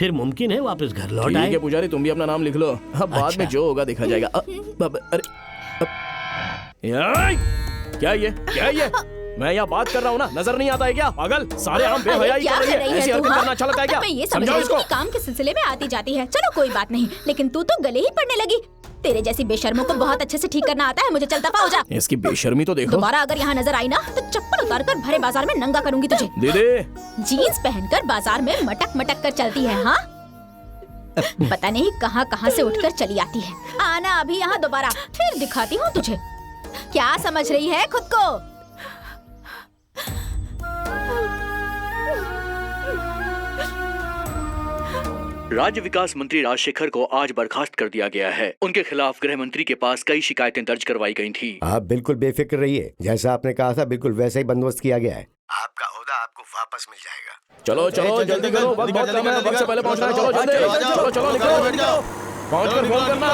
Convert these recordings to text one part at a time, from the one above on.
फिर मुमकिन है वापस घर लौट ठीक आए। है पुजारी, तुम भी अपना नाम लिख लो। अब बाद अच्छा। में जो होगा देखा जाएगा। अरे क्या ये मैं यहाँ बात कर रहा हूँ ना, नजर नहीं आता है क्या? पागल, सारे आम बेहयाई कर रही है। ऐसी हरकत करना अच्छा लगता है क्या? मैं ये समझ समझाओ रही इसको। हूँ कि काम के सिलसिले में आती जाती है, चलो कोई बात नहीं, लेकिन तू तो गले ही पड़ने लगी। तेरे जैसी बेशर्मों को बहुत अच्छे से ठीक करना आता है। मुझे चल दफा हो जा। इसकी बेशर्मी तो देखो। दोबारा अगर यहाँ नजर आई ना तो चप्पल उतार कर भरे बाजार में नंगा करूंगी तुझे। दीदी जीन्स पहनकर बाजार में मटक मटक कर चलती है। हाँ, पता नहीं कहाँ कहाँ से उठकर चली आती है। आना अभी यहाँ दोबारा, फिर दिखाती हूँ तुझे। क्या समझ रही है खुद को? राज्य विकास मंत्री राजशेखर को आज बर्खास्त कर दिया गया है। उनके खिलाफ गृह मंत्री के पास कई शिकायतें दर्ज करवाई गई थी। आप बिल्कुल बेफिक्र रहिए, जैसा आपने कहा था बिल्कुल वैसा ही बंदोबस्त किया गया है। आपका ओहदा आपको वापस मिल जाएगा। चलो चलो जल्दी करो, वक्त बहुत कम है, वक्त से पहले पहुंचना है। चलो जल्दी, चलो चलो निकलो, पहुंचकर फोन करना।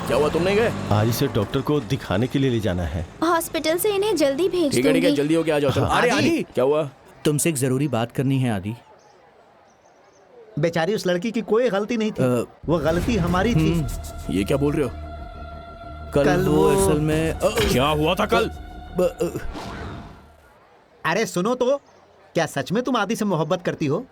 क्या हुआ, तुम नहीं गए? आज इसे डॉक्टर को दिखाने के लिए ले जाना है। हॉस्पिटल से इन्हें जल्दी भेज ठीक है दूंगी। जल्दी हो गया, आ जाओ। चलो। अरे आदि, क्या हुआ? तुमसे एक जरूरी बात करनी है आदि। बेचारी उस लड़की की कोई गलती नहीं थी, वो गलती हमारी थी। ये क्या बोल रहे हो? कल वो असल में क्या हुआ था कल? अरे सुनो तो, क्या सच में तुम आदि से मोहब्बत करती हो?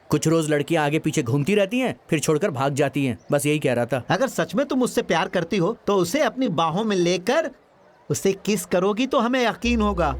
कुछ रोज लड़कियां आगे पीछे घूमती रहती हैं, फिर छोड़कर भाग जाती हैं। बस यही कह रहा था। अगर सच में तुम उससे प्यार करती हो तो उसे अपनी बाहों में लेकर उसे किस करोगी तो हमें यकीन होगा।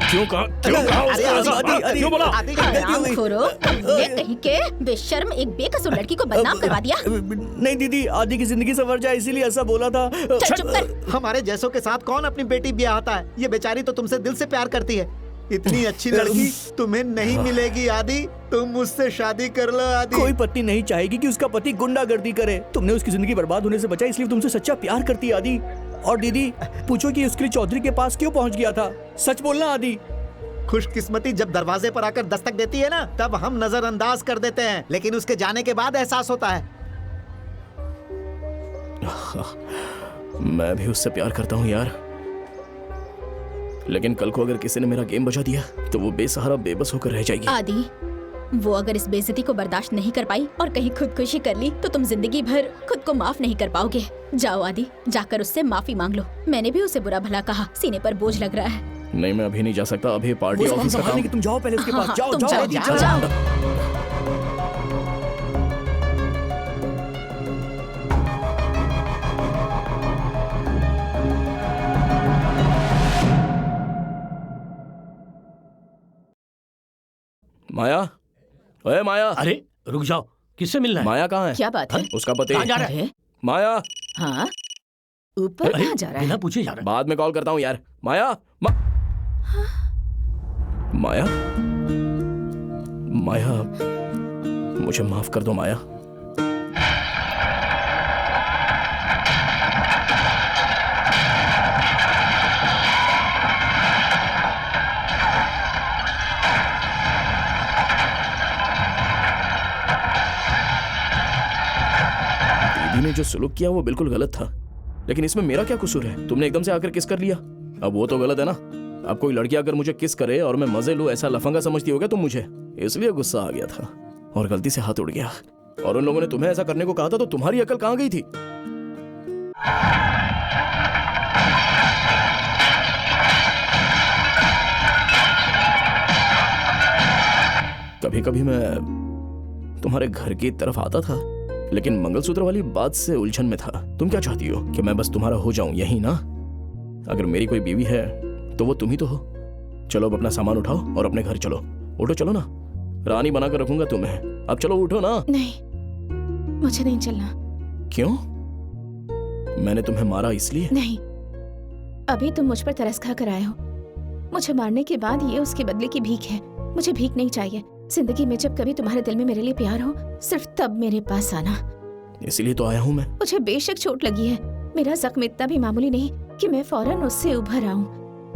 क्यों कहा अरे उसने? क्यों बोला? हरामखोरो, तुमने कहीं के बेशर्म एक बेकसूर लड़की को बदनाम करवा दिया। नहीं दीदी, आदि की जिंदगी संवर जाए इसीलिए ऐसा बोला था। चल चुप कर। हमारे जैसों के साथ कौन अपनी बेटी ब्याहता है? ये बेचारी तो तुमसे दिल से प्यार करती है। इतनी अच्छी लड़की तुम्हें नहीं मिलेगी आदि, तुम मुझसे शादी कर लो आदि। कोई पत्नी नहीं चाहेगी कि उसका पति गुंडागर्दी करे। तुमने उसकी जिंदगी बर्बाद होने से बचाई, इसलिए तुमसे सच्चा प्यार करती है आदि। और दीदी पूछो कि उसके लिए चौधरी के पास क्यों पहुंच गया था? सच बोलना आदि। खुशकिस्मती जब दरवाजे पर आकर दस्तक देती है ना, तब हम नजरअंदाज कर देते हैं, लेकिन उसके जाने के बाद एहसास होता है। मैं भी उससे प्यार करता हूँ यार, लेकिन कल को अगर किसी ने मेरा गेम बजा दिया तो वो बेसहारा बेबस होकर रह जाएगी। आदि, वो अगर इस बेइज्जती को बर्दाश्त नहीं कर पाई और कहीं खुदकुशी कर ली तो तुम जिंदगी भर खुद को माफ नहीं कर पाओगे। जाओ आदि, जाकर उससे माफी मांग लो। मैंने भी उसे बुरा भला कहा, सीने पर बोझ लग रहा है। नहीं मैं अभी नहीं जा सकता, अभी पार्टी वो ऑफिस का संभालने काम। की तुम जाओ पहले उसके पास। हाँ, जाओ तुम जाओ जाओ, आदि, जाओ, जाओ। जाओ। माया, ओए माया। अरे रुक जाओ, किससे मिलना है? माया कहाँ है? क्या बात है? उसका पति। कहाँ जा रहा है? अरे, माया, हाँ, ऊपर अरे, कहाँ जा रहा बिना है? पूछे जा रहा है। बाद में कॉल करता हूँ यार। माया माया माया, मुझे माफ कर दो माया। दीदी ने जो सुलूक किया वो बिल्कुल गलत था, लेकिन इसमें मेरा क्या कसूर है? तुमने एकदम से आकर किस कर लिया, अब वो तो गलत है ना। अब कोई लड़की अगर मुझे किस करे और मैं मजे लूं, ऐसा लफंगा समझती होगा तुम मुझे, इसलिए गुस्सा आ गया था और गलती से हाथ उड़ गया। और उन लोगों ने तुम्हें ऐसा करने को कहा था तो तुम्हारी अकल कहाँ गई थी? कभी कभी मैं तुम्हारे घर की तरफ आता था, लेकिन मंगलसूत्र वाली बात से उलझन में था। तुम क्या चाहती हो कि मैं बस तुम्हारा हो जाऊं, यही ना? अगर मेरी कोई बीवी है तो वो तुम ही तो हो। चलो अब अपना सामान उठाओ और अपने घर चलो। उठो, चलो ना, रानी बनाकर रखूंगा तुम्हें। अब चलो उठो ना। नहीं, मुझे नहीं चलना। क्यों? मैंने तुम्हें मारा इसलिए? नहीं, अभी तुम मुझ पर तरस खा कर आए हो। मुझे मारने के बाद ये उसके बदले की भीख है। मुझे भीख नहीं चाहिए। जिंदगी में जब कभी तुम्हारे दिल में मेरे लिए प्यार हो, सिर्फ तब मेरे पास आना। इसीलिए तो आया हूं मैं। मुझे बेशक चोट लगी है, मेरा जख्म इतना भी मामूली नहीं कि मैं फौरन उससे उभर आऊं।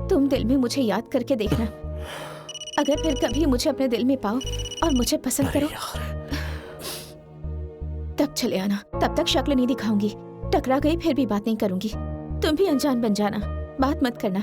तुम दिल में मुझे याद करके देखना। अगर फिर कभी मुझे अपने दिल में पाओ और मुझे पसंद करो, तब चले आना। तब तक शक्ल नहीं दिखाऊंगी। टकरा गई फिर भी बात नहीं करूंगी। तुम भी अनजान बन जाना, बात मत करना।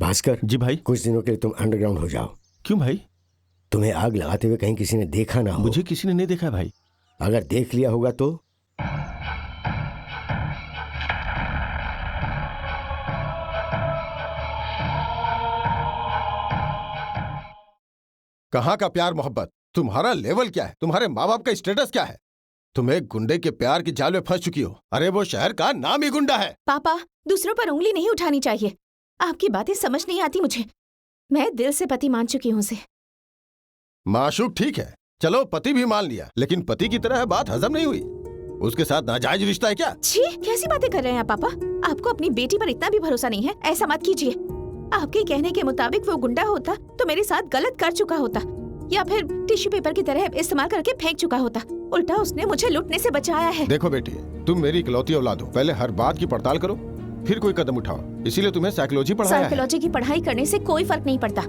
भास्कर जी भाई। कुछ दिनों के लिए तुम अंडरग्राउंड हो जाओ। क्यों भाई? तुम्हें आग लगाते हुए कहीं किसी ने देखा ना हो। मुझे किसी ने नहीं देखा है भाई। अगर देख लिया होगा तो? कहाँ का प्यार मोहब्बत? तुम्हारा लेवल क्या है? तुम्हारे माँ बाप का स्टेटस क्या है? तुम एक गुंडे के प्यार की जाल में फंस चुकी हो। अरे वो शहर का नाम ही गुंडा है। पापा, दूसरों पर उंगली नहीं उठानी चाहिए। आपकी बातें समझ नहीं आती मुझे। मैं दिल से पति मान चुकी हूँ उसे। माशूक ठीक है, चलो पति भी मान लिया, लेकिन पति की तरह बात हजम नहीं हुई। उसके साथ नाजायज रिश्ता है क्या? छी, कैसी बातें कर रहे हैं आप पापा? आपको अपनी बेटी पर इतना भी भरोसा नहीं है? ऐसा मत कीजिए। आपके कहने के मुताबिक वो गुंडा होता तो मेरे साथ गलत कर चुका होता, या फिर टिश्यू पेपर की तरह इस्तेमाल करके फेंक चुका होता। उल्टा उसने मुझे लूटने से बचाया है। देखो बेटी, तुम मेरी इकलौती औलाद हो। पहले हर बात की पड़ताल करो, फिर कोई कदम उठाओ। इसीलिए तुम्हें साइकोलॉजी पढ़ाया है। साइकोलॉजी की पढ़ाई करने से कोई फर्क नहीं पड़ता।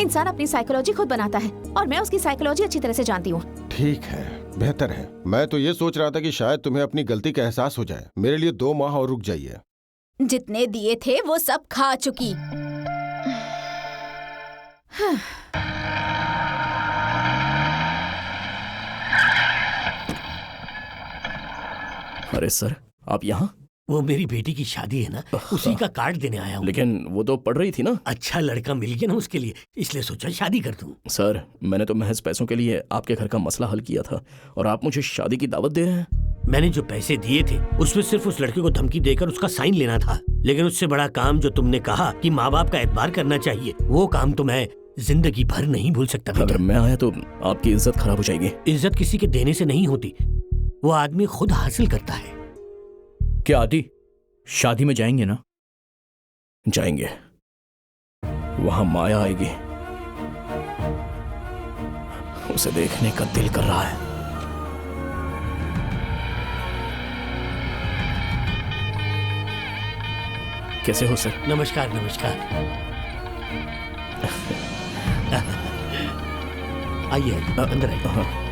इंसान अपनी साइकोलॉजी खुद बनाता है, और मैं उसकी साइकोलॉजी अच्छी तरह से जानती हूँ। ठीक है, बेहतर है। मैं तो ये सोच रहा था कि शायद तुम्हें अपनी गलती का एहसास हो जाए। मेरे लिए 2 माह और रुक जाइए। जितने दिए थे वो सब खा चुकी। अरे सर, आप यहाँ? वो मेरी बेटी की शादी है ना, उसी का कार्ड देने आया हूँ। लेकिन वो तो पढ़ रही थी ना। अच्छा लड़का मिल गया ना उसके लिए, इसलिए सोचा शादी कर दूं। सर, मैंने तो महज पैसों के लिए आपके घर का मसला हल किया था, और आप मुझे शादी की दावत दे रहे हैं। मैंने जो पैसे दिए थे उसमें सिर्फ उस लड़के को धमकी देकर उसका साइन लेना था, लेकिन उससे बड़ा काम जो तुमने कहा कि माँ बाप का एतबार करना चाहिए, वो काम तो मैं जिंदगी भर नहीं भूल सकता। अगर मैं आया तो आपकी इज्जत खराब हो जाएगी। इज्जत किसी के देने से नहीं होती, वो आदमी खुद हासिल करता है। क्या आदि शादी में जाएंगे ना? जाएंगे। वहां माया आएगी, उसे देखने का दिल कर रहा है। कैसे हो सर? नमस्कार नमस्कार। आइए अंदर आइए।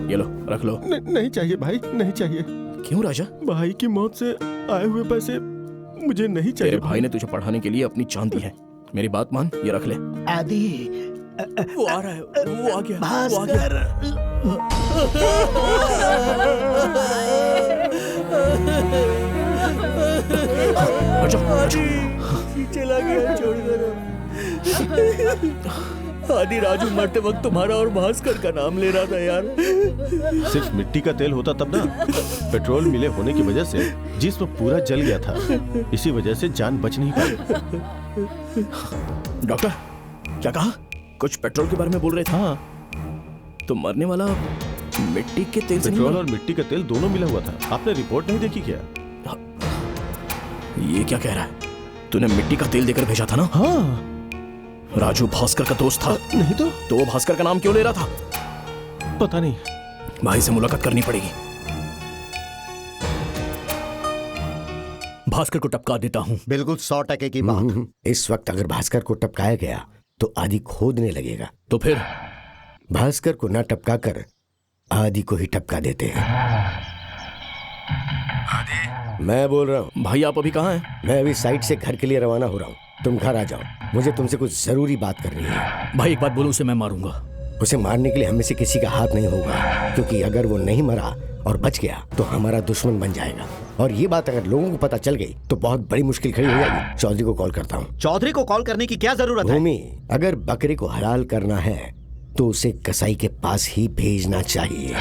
ये लो, रख लो। नहीं चाहिए भाई, नहीं चाहिए। क्यों राजा? भाई की मौत से आए हुए पैसे मुझे नहीं चाहिए। तेरे भाई ने तुझे पढ़ाने के लिए अपनी जान दी है। मेरी बात मान, ये रख ले। आदि, वो आ रहा है, वो आ गया। भास्कर। चला गया, छोड़ दो। आदि, राजू मरते वक्त तुम्हारा और भास्कर का नाम ले रहा था यार। सिर्फ मिट्टी का तेल होता तब ना। पेट्रोल मिले होने की वजह से जिस्म पूरा जल गया था, इसी वजह से जान बच नहीं पाई। डॉक्टर, क्या कहा? कुछ पेट्रोल के बारे में बोल रहे थे। हाँ, तो मरने वाला मिट्टी के तेल से पेट्रोल और मिट्टी का तेल दोनों मिला हुआ था। आपने रिपोर्ट नहीं देखी क्या? ये क्या कह रहा है? तूने मिट्टी का तेल देकर भेजा था ना? हाँ। राजू भास्कर का दोस्त था। नहीं तो वो भास्कर का नाम क्यों ले रहा था? पता नहीं। भाई से मुलाकात करनी पड़ेगी। भास्कर को टपका देता हूँ। बिल्कुल 100% की बात। इस वक्त अगर भास्कर को टपकाया गया तो आदि खोदने लगेगा। तो फिर भास्कर को ना टपका कर आदि को ही टपका देते हैं। मैं बोल रहा हूँ। भाई, आप अभी कहाँ हैं? मैं अभी साइट से घर के लिए रवाना हो रहा हूँ। तुम घर आ जाओ, मुझे तुमसे कुछ जरूरी बात करनी है। भाई, एक बात बोलूं, उसे मैं मारूंगा। उसे मारने के लिए हम में से किसी का हाथ नहीं होगा, क्योंकि अगर वो नहीं मरा और बच गया तो हमारा दुश्मन बन जाएगा। और ये बात अगर लोगों को पता चल गई तो बहुत बड़ी मुश्किल खड़ी हो जाएगी। चौधरी को कॉल करता हूँ। चौधरी को कॉल करने की क्या जरूरत है? भूमि, अगर बकरे को हलाल करना है तो उसे कसाई के पास ही भेजना चाहिए।